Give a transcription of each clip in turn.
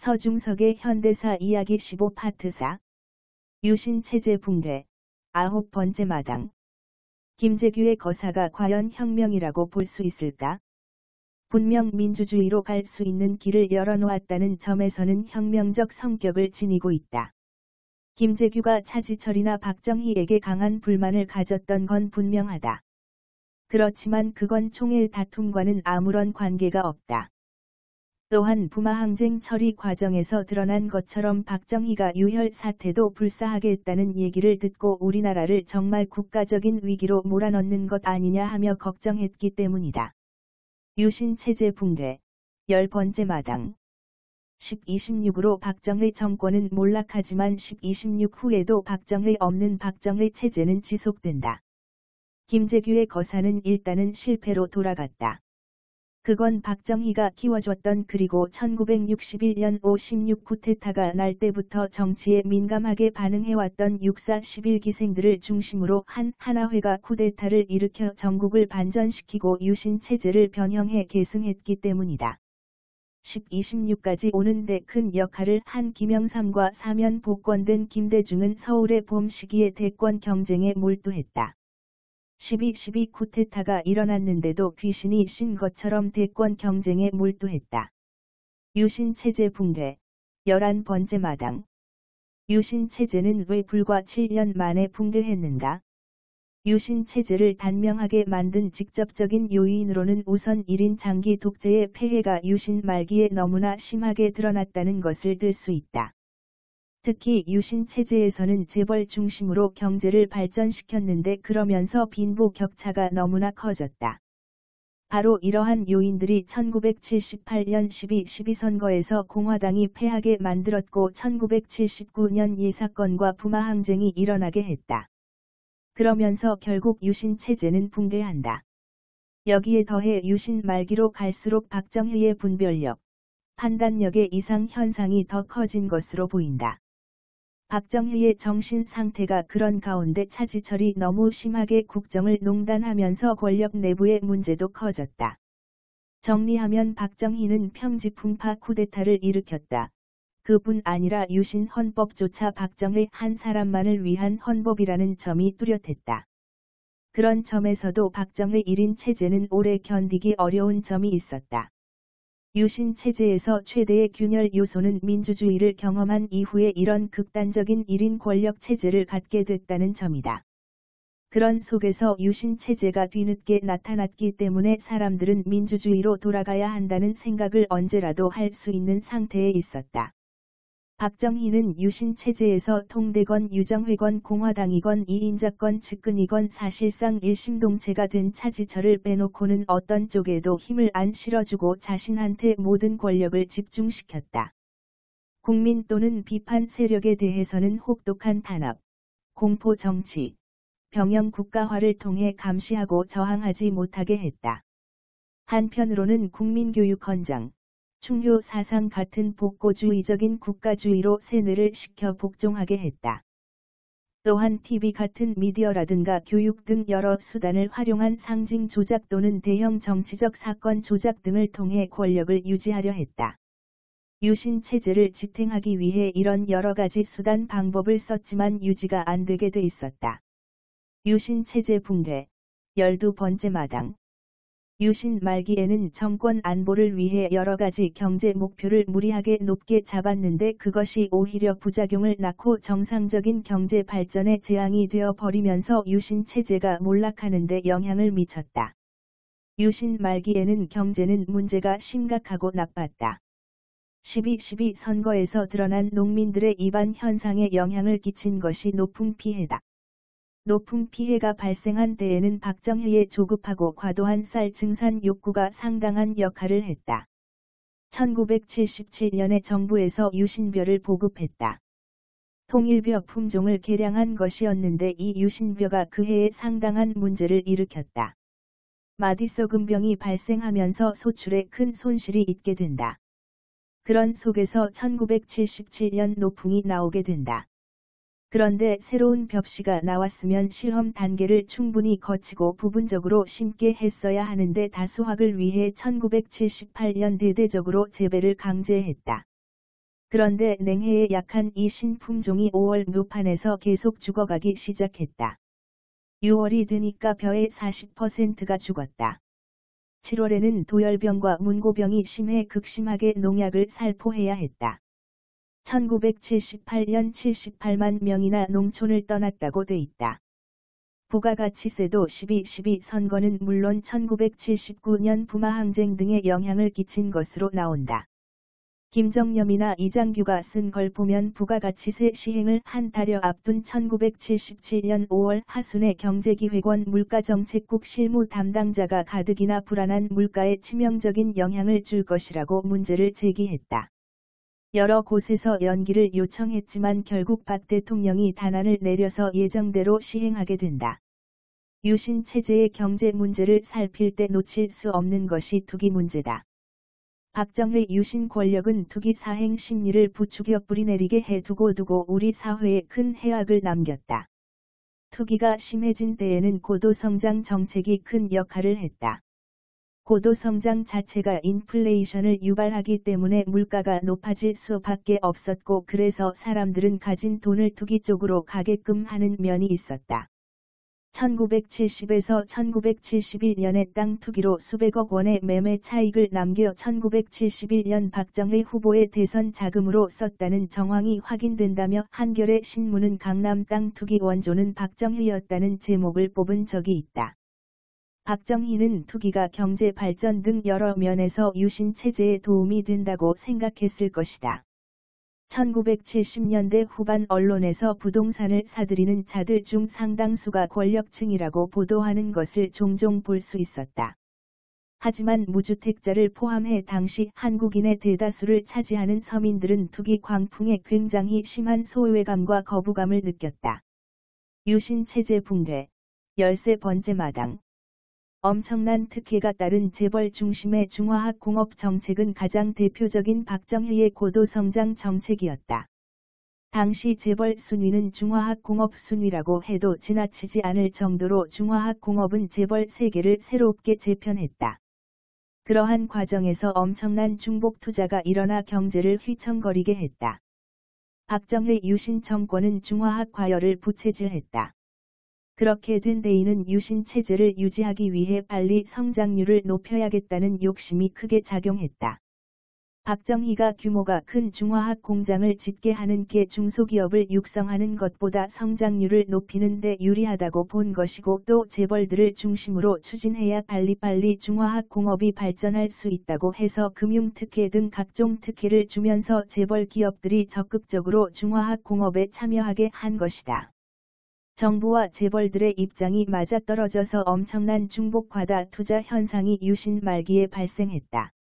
서중석의 현대사 이야기 15파트 4 유신체제 붕괴 9번째 마당. 김재규의 거사가 과연 혁명이라고 볼 수 있을까? 분명 민주주의로 갈 수 있는 길을 열어놓았다는 점에서는 혁명적 성격을 지니고 있다. 김재규가 차지철이나 박정희에게 강한 불만을 가졌던 건 분명하다. 그렇지만 그건 총일 다툼과는 아무런 관계가 없다. 또한 부마항쟁 처리 과정에서 드러난 것처럼 박정희가 유혈 사태도 불사하게 했다는 얘기를 듣고 우리나라를 정말 국가적인 위기로 몰아넣는 것 아니냐 하며 걱정했기 때문이다. 유신체제 붕괴 10번째 마당. 10-26으로 박정희 정권은 몰락하지만 10-26 후에도 박정희 없는 박정희 체제는 지속된다. 김재규의 거사는 일단은 실패로 돌아갔다. 그건 박정희가 키워줬던 그리고 1961년 56 쿠데타가 날 때부터 정치에 민감하게 반응해왔던 6.4 11기생들을 중심으로 한 하나회가 쿠데타를 일으켜 전국을 반전시키고 유신체제를 변형해 계승했기 때문이다. 10-26까지 오는데 큰 역할을 한 김영삼과 사면 복권된 김대중은 서울의 봄 시기에 대권 경쟁에 몰두했다. 12.12 쿠데타가 일어났는데도 귀신이 신 것처럼 대권 경쟁에 몰두했다. 유신체제 붕괴 11번째 마당. 유신체제는 왜 불과 7년 만에 붕괴했는가? 유신체제를 단명하게 만든 직접적인 요인으로는 우선 1인 장기 독재의 폐해가 유신 말기에 너무나 심하게 드러났다는 것을 들 수 있다. 특히 유신체제에서는 재벌 중심으로 경제를 발전시켰는데 그러면서 빈부 격차가 너무나 커졌다. 바로 이러한 요인들이 1978년 12.12 선거에서 공화당이 패하게 만들었고 1979년 예사건과 부마항쟁이 일어나게 했다. 그러면서 결국 유신체제는 붕괴한다. 여기에 더해 유신 말기로 갈수록 박정희의 분별력, 판단력의 이상 현상이 더 커진 것으로 보인다. 박정희의 정신 상태가 그런 가운데 차지철이 너무 심하게 국정을 농단하면서 권력 내부의 문제도 커졌다. 정리하면 박정희는 평지풍파 쿠데타를 일으켰다. 그뿐 아니라 유신 헌법조차 박정희 한 사람만을 위한 헌법이라는 점이 뚜렷했다. 그런 점에서도 박정희 1인 체제는 오래 견디기 어려운 점이 있었다. 유신 체제에서 최대의 균열 요소는 민주주의를 경험한 이후에 이런 극단적인 1인 권력 체제를 갖게 됐다는 점이다. 그런 속에서 유신 체제가 뒤늦게 나타났기 때문에 사람들은 민주주의로 돌아가야 한다는 생각을 언제라도 할 수 있는 상태에 있었다. 박정희는 유신 체제에서 통대건 유정회건 공화당이건 이인자건 측근이건 사실상 일심동체가 된 차지철을 빼놓고는 어떤 쪽에도 힘을 안 실어주고 자신한테 모든 권력을 집중시켰다. 국민 또는 비판 세력에 대해서는 혹독한 탄압, 공포 정치, 병영 국가화를 통해 감시하고 저항하지 못하게 했다. 한편으로는 국민교육 헌장, 충효 사상 같은 복고주의적인 국가주의로 세뇌를 시켜 복종하게 했다. 또한 TV 같은 미디어라든가 교육 등 여러 수단을 활용한 상징 조작 또는 대형 정치적 사건 조작 등을 통해 권력을 유지하려 했다. 유신 체제를 지탱하기 위해 이런 여러 가지 수단 방법을 썼지만 유지가 안 되게 돼 있었다. 유신 체제 붕괴 12번째 마당. 유신 말기에는 정권 안보를 위해 여러 가지 경제 목표를 무리하게 높게 잡았는데 그것이 오히려 부작용을 낳고 정상적인 경제 발전에 재앙이 되어 버리면서 유신 체제가 몰락하는 데 영향을 미쳤다. 유신 말기에는 경제는 문제가 심각하고 나빴다. 12.12 선거에서 드러난 농민들의 이반 현상에 영향을 끼친 것이 노풍 피해다. 노풍 피해가 발생한 때에는 박정희의 조급하고 과도한 쌀 증산 욕구가 상당한 역할을 했다. 1977년에 정부에서 유신벼를 보급했다. 통일벼 품종을 개량한 것이었는데 이 유신벼가 그 해에 상당한 문제를 일으켰다. 마디소금병이 발생하면서 소출에 큰 손실이 있게 된다. 그런 속에서 1977년 노풍이 나오게 된다. 그런데 새로운 벽시가 나왔으면 실험 단계를 충분히 거치고 부분적으로 심게 했어야 하는데 다수확을 위해 1978년 대대적으로 재배를 강제했다. 그런데 냉해에 약한 이 신품종이 5월 묘판에서 계속 죽어가기 시작했다. 6월이 되니까 벼의 40%가 죽었다. 7월에는 도열병과 문고병이 심해 극심하게 농약을 살포해야 했다. 1978년 78만 명이나 농촌을 떠났다고 돼 있다. 부가가치세도 12.12 선거는 물론 1979년 부마항쟁 등의 영향을 끼친 것으로 나온다. 김정념이나 이장규가 쓴 걸 보면 부가가치세 시행을 한 달여 앞둔 1977년 5월 하순에 경제기획원 물가정책국 실무 담당자가 가뜩이나 불안한 물가에 치명적인 영향을 줄 것이라고 문제를 제기했다. 여러 곳에서 연기를 요청했지만 결국 박 대통령이 단안을 내려서 예정대로 시행하게 된다. 유신 체제의 경제 문제를 살필 때 놓칠 수 없는 것이 투기 문제다. 박정희 유신 권력은 투기 사행 심리를 부추겨 뿌리내리게 해두고 우리 사회에 큰 해악을 남겼다. 투기가 심해진 때에는 고도성장 정책이 큰 역할을 했다. 고도성장 자체가 인플레이션을 유발하기 때문에 물가가 높아질 수밖에 없었고 그래서 사람들은 가진 돈을 투기 쪽으로 가게끔 하는 면이 있었다. 1970에서 1971년에 땅 투기로 수백억 원의 매매 차익을 남겨 1971년 박정희 후보의 대선 자금으로 썼다는 정황이 확인된다며 한겨레 신문은 강남 땅 투기 원조는 박정희였다는 제목을 뽑은 적이 있다. 박정희는 투기가 경제 발전 등 여러 면에서 유신 체제에 도움이 된다고 생각했을 것이다. 1970년대 후반 언론에서 부동산을 사들이는 자들 중 상당수가 권력층이라고 보도하는 것을 종종 볼 수 있었다. 하지만 무주택자를 포함해 당시 한국인의 대다수를 차지하는 서민들은 투기 광풍에 굉장히 심한 소외감과 거부감을 느꼈다. 유신 체제 붕괴, 13번째 마당. 엄청난 특혜가 따른 재벌 중심의 중화학 공업 정책은 가장 대표적인 박정희의 고도성장 정책이었다. 당시 재벌 순위는 중화학 공업 순위라고 해도 지나치지 않을 정도로 중화학 공업은 재벌 세계를 새롭게 재편했다. 그러한 과정에서 엄청난 중복 투자가 일어나 경제를 휘청거리게 했다. 박정희 유신 정권은 중화학 과열을 부채질했다. 그렇게 된 데에는 유신 체제를 유지하기 위해 빨리 성장률을 높여야겠다는 욕심이 크게 작용했다. 박정희가 규모가 큰 중화학 공장을 짓게 하는 게 중소기업을 육성하는 것보다 성장률을 높이는 데 유리하다고 본 것이고 또 재벌들을 중심으로 추진해야 빨리빨리 중화학 공업이 발전할 수 있다고 해서 금융특혜 등 각종 특혜를 주면서 재벌 기업들이 적극적으로 중화학 공업에 참여하게 한 것이다. 정부와 재벌들의 입장이 맞아떨어져서 엄청난 중복 과다 투자 현상이 유신 말기에 발생했다.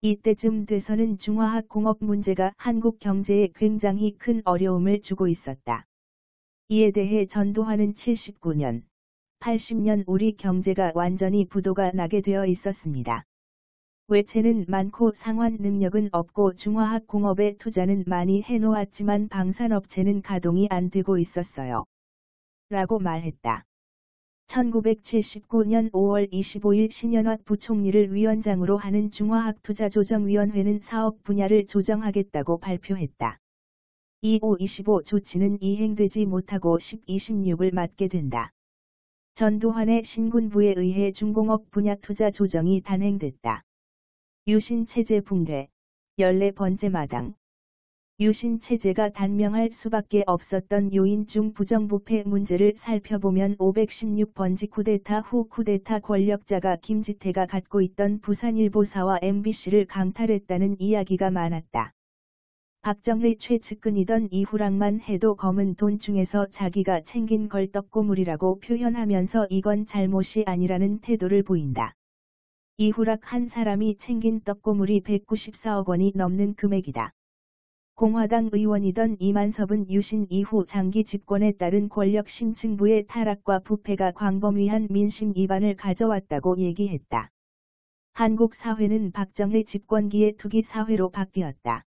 이때쯤 돼서는 중화학 공업 문제가 한국 경제에 굉장히 큰 어려움을 주고 있었다. 이에 대해 전두환은 79년, 80년 우리 경제가 완전히 부도가 나게 되어 있었습니다. 외채는 많고 상환 능력은 없고 중화학 공업에 투자는 많이 해놓았지만 방산업체는 가동이 안 되고 있었어요. 라고 말했다. 1979년 5월 25일 신현화 부총리를 위원장으로 하는 중화학투자조정위원회는 사업 분야를 조정하겠다고 발표했다. 25 조치는 이행되지 못하고 10-26을 맞게 된다. 전두환의 신군부에 의해 중공업 분야 투자 조정이 단행됐다. 유신 체제 붕괴, 14번째 마당. 유신 체제가 단명할 수밖에 없었던 요인 중 부정부패 문제를 살펴보면 516번지 쿠데타 후 쿠데타 권력자가 김지태가 갖고 있던 부산일보사와 MBC를 강탈했다는 이야기가 많았다. 박정희 최측근이던 이후락만 해도 검은 돈 중에서 자기가 챙긴 걸 떡고물이라고 표현하면서 이건 잘못이 아니라는 태도를 보인다. 이후락 한 사람이 챙긴 떡고물이 194억 원이 넘는 금액이다. 공화당 의원이던 이만섭은 유신 이후 장기 집권에 따른 권력 심층부의 타락과 부패가 광범위한 민심 이반을 가져왔다고 얘기했다. 한국 사회는 박정희 집권기에 투기 사회로 바뀌었다.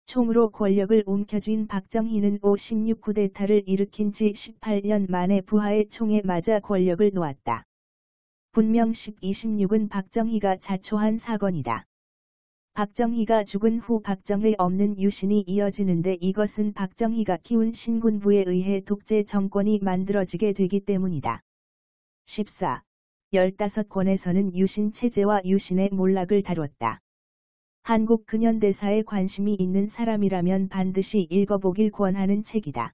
총으로 권력을 움켜쥔 박정희는 56 쿠데타를 일으킨 지 18년 만에 부하의 총에 맞아 권력을 놓았다. 분명 10-26은 박정희가 자초한 사건이다. 박정희가 죽은 후 박정희 없는 유신이 이어지는데 이것은 박정희가 키운 신군부에 의해 독재 정권이 만들어지게 되기 때문이다. 14. 15권에서는 유신 체제와 유신의 몰락을 다뤘다. 한국 근현대사에 관심이 있는 사람이라면 반드시 읽어보길 권하는 책이다.